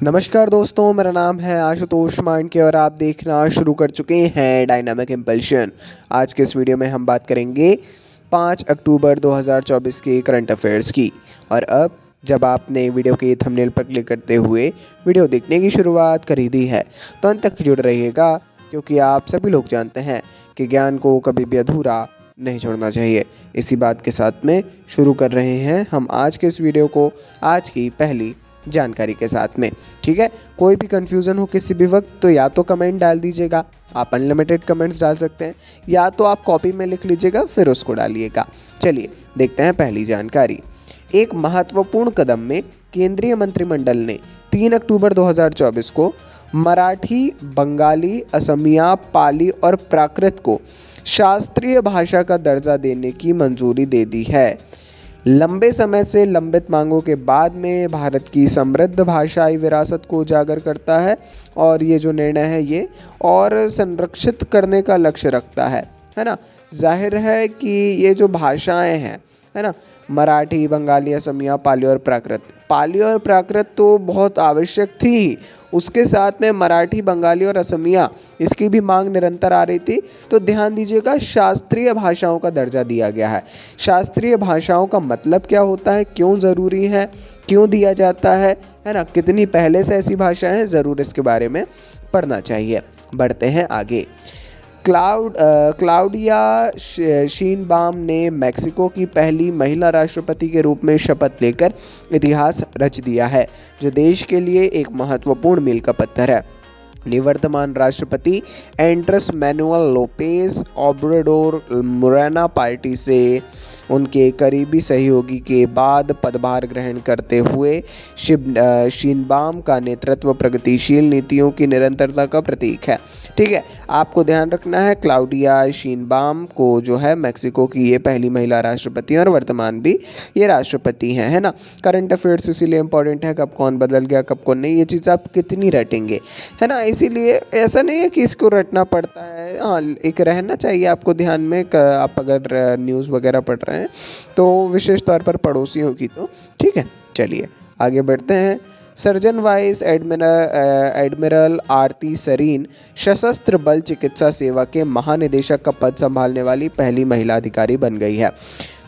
नमस्कार दोस्तों, मेरा नाम है आशुतोष मांडके और आप देखना शुरू कर चुके हैं डायनामिक इम्पल्शन। आज के इस वीडियो में हम बात करेंगे 5 अक्टूबर 2024 के करंट अफेयर्स की। और अब जब आपने वीडियो के थंबनेल पर क्लिक करते हुए वीडियो देखने की शुरुआत कर ही दी है तो अंत तक जुड़ रहिएगा, क्योंकि आप सभी लोग जानते हैं कि ज्ञान को कभी भी अधूरा नहीं छोड़ना चाहिए। इसी बात के साथ में शुरू कर रहे हैं हम आज के इस वीडियो को आज की पहली जानकारी के साथ में। ठीक है, कोई भी कंफ्यूजन हो किसी भी वक्त तो या तो कमेंट डाल दीजिएगा, आप अनलिमिटेड कमेंट्स डाल सकते हैं, या तो आप कॉपी में लिख लीजिएगा फिर उसको डालिएगा। चलिए देखते हैं पहली जानकारी। एक महत्वपूर्ण कदम में केंद्रीय मंत्रिमंडल ने 3 अक्टूबर 2024 को मराठी, बंगाली, असमिया, पाली और प्राकृत को शास्त्रीय भाषा का दर्जा देने की मंजूरी दे दी है। लंबे समय से लंबित मांगों के बाद में भारत की समृद्ध भाषाई विरासत को उजागर करता है और ये जो निर्णय है ये और संरक्षित करने का लक्ष्य रखता है ना। जाहिर है कि ये जो भाषाएं हैं, है ना, मराठी, बंगाली, असमिया, पाली और प्राकृत तो बहुत आवश्यक थी ही, उसके साथ में मराठी, बंगाली और असमिया इसकी भी मांग निरंतर आ रही थी। तो ध्यान दीजिएगा, शास्त्रीय भाषाओं का दर्जा दिया गया है। शास्त्रीय भाषाओं का मतलब क्या होता है, क्यों ज़रूरी है, क्यों दिया जाता है ना, कितनी पहले से ऐसी भाषाएं हैं, ज़रूर इसके बारे में पढ़ना चाहिए। बढ़ते हैं आगे। क्लाउडिया शीनबाम ने मेक्सिको की पहली महिला राष्ट्रपति के रूप में शपथ लेकर इतिहास रच दिया है, जो देश के लिए एक महत्वपूर्ण मील का पत्थर है। निवर्तमान राष्ट्रपति Andres Manuel Lopez Obrador Morena party से उनके करीबी सहयोगी के बाद पदभार ग्रहण करते हुए शीनबाम का नेतृत्व प्रगतिशील नीतियों की निरंतरता का प्रतीक है। ठीक है, आपको ध्यान रखना है, क्लाउडिया शीनबाम को जो है मेक्सिको की ये पहली महिला राष्ट्रपति और वर्तमान भी ये राष्ट्रपति हैं, है ना। करंट अफेयर्स इसीलिए इंपॉर्टेंट है, कब कौन बदल गया कब कौन नहीं, ये चीज़ आप कितनी रटेंगे, है ना। इसीलिए ऐसा नहीं है कि इसको रटना पड़ता है, हाँ एक रहना चाहिए आपको ध्यान में। आप अगर न्यूज़ वगैरह पढ़ रहे हैं तो विशेष तौर पर पड़ोसियों की तो ठीक है। चलिए आगे बढ़ते हैं। सर्जन वाइस एडमिरल आरती सरीन सशस्त्र बल चिकित्सा सेवा के महानिदेशक का पद संभालने वाली पहली महिला अधिकारी बन गई है।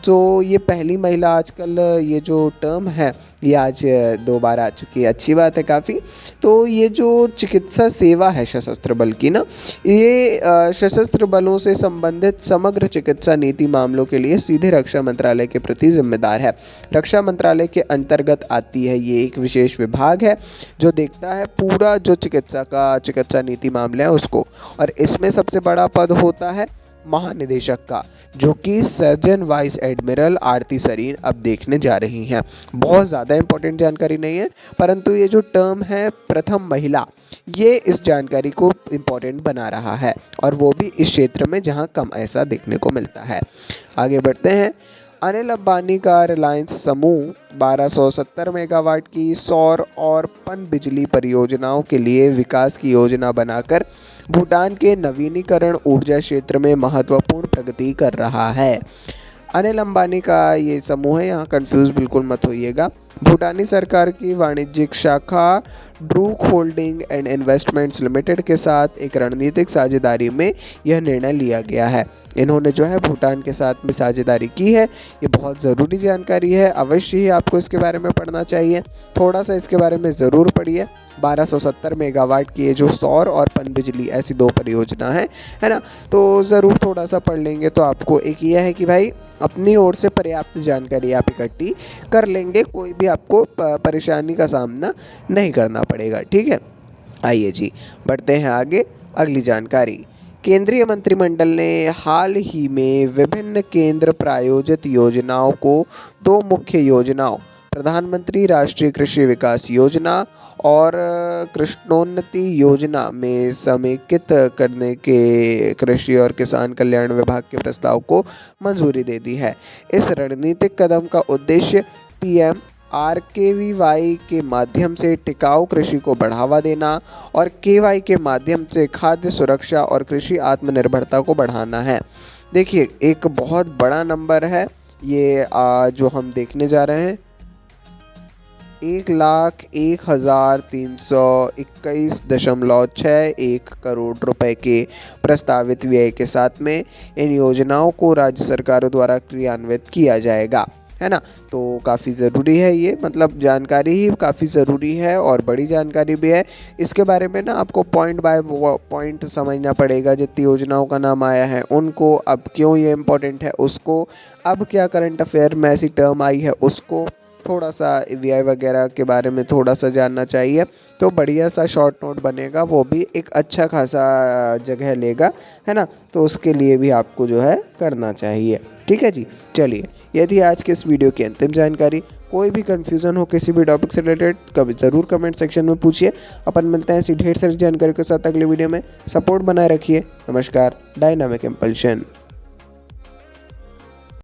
तो ये पहली महिला, आजकल ये जो टर्म है ये आज 2 बार आ चुकी है, अच्छी बात है काफ़ी। तो ये जो चिकित्सा सेवा है सशस्त्र बल की ना, ये सशस्त्र बलों से संबंधित समग्र चिकित्सा नीति मामलों के लिए सीधे रक्षा मंत्रालय के प्रति जिम्मेदार है। रक्षा मंत्रालय के अंतर्गत आती है, ये एक विशेष विभाग है जो देखता है पूरा जो चिकित्सा नीति मामले हैं उसको। और इसमें सबसे बड़ा पद होता है महानिदेशक का, जो कि सर्जन वाइस एडमिरल आरती सरीन अब देखने जा रही हैं। बहुत ज़्यादा इंपॉर्टेंट जानकारी नहीं है, परंतु ये जो टर्म है प्रथम महिला, ये इस जानकारी को इम्पोर्टेंट बना रहा है, और वो भी इस क्षेत्र में जहां कम ऐसा देखने को मिलता है। आगे बढ़ते हैं। अनिल अंबानी का रिलायंस समूह 1270 मेगावाट की सौर और पन बिजली परियोजनाओं के लिए विकास की योजना बनाकर भूटान के नवीनीकरण ऊर्जा क्षेत्र में महत्वपूर्ण प्रगति कर रहा है। अनिल अंबानी का ये समूह है, यहाँ कंफ्यूज बिल्कुल मत होइएगा। भूटानी सरकार की वाणिज्यिक शाखा Druk holding and investments limited के साथ एक रणनीतिक साझेदारी में यह निर्णय लिया गया है। इन्होंने जो है भूटान के साथ में साझेदारी की है। ये बहुत ज़रूरी जानकारी है, अवश्य ही आपको इसके बारे में पढ़ना चाहिए। थोड़ा सा इसके बारे में ज़रूर पढ़िए। 1270 मेगावाट की ये जो सौर और पन बिजली ऐसी 2 परियोजना है ना, तो ज़रूर थोड़ा सा पढ़ लेंगे तो आपको एक ये है कि भाई अपनी ओर से पर्याप्त जानकारी आप इकट्ठी कर लेंगे, कोई भी आपको परेशानी का सामना नहीं करना पड़ेगा। ठीक है, आइए जी बढ़ते हैं आगे। अगली जानकारी। केंद्रीय मंत्रिमंडल ने हाल ही में विभिन्न केंद्र प्रायोजित योजनाओं को 2 मुख्य योजनाओं, प्रधानमंत्री राष्ट्रीय कृषि विकास योजना और कृषकोन्नति योजना में समेकित करने के कृषि और किसान कल्याण विभाग के प्रस्ताव को मंजूरी दे दी है। इस रणनीतिक कदम का उद्देश्य पीएम आरकेवीवाई के माध्यम से टिकाऊ कृषि को बढ़ावा देना और केवाई के माध्यम से खाद्य सुरक्षा और कृषि आत्मनिर्भरता को बढ़ाना है। देखिए एक बहुत बड़ा नंबर है ये जो हम देखने जा रहे हैं। 1,01,321.61 करोड़ रुपए के प्रस्तावित व्यय के साथ में इन योजनाओं को राज्य सरकारों द्वारा क्रियान्वित किया जाएगा, है ना। तो काफ़ी ज़रूरी है ये, मतलब जानकारी ही काफ़ी ज़रूरी है और बड़ी जानकारी भी है। इसके बारे में ना आपको पॉइंट बाय पॉइंट समझना पड़ेगा। जितनी योजनाओं का नाम आया है उनको, अब क्यों ये इम्पोर्टेंट है उसको, अब क्या करंट अफेयर में ऐसी टर्म आई है उसको, थोड़ा सा ईवीआई वगैरह के बारे में थोड़ा सा जानना चाहिए। तो बढ़िया सा शॉर्ट नोट बनेगा, वो भी एक अच्छा खासा जगह लेगा, है ना। तो उसके लिए भी आपको जो है करना चाहिए। ठीक है जी, चलिए ये थी आज के इस वीडियो की अंतिम जानकारी। कोई भी कन्फ्यूज़न हो किसी भी टॉपिक से रिलेटेड कभी ज़रूर कमेंट सेक्शन में पूछिए। अपन मिलते हैं ऐसी ढेर सारी जानकारी के साथ अगले वीडियो में। सपोर्ट बनाए रखिए। नमस्कार। Dynamic impulsion.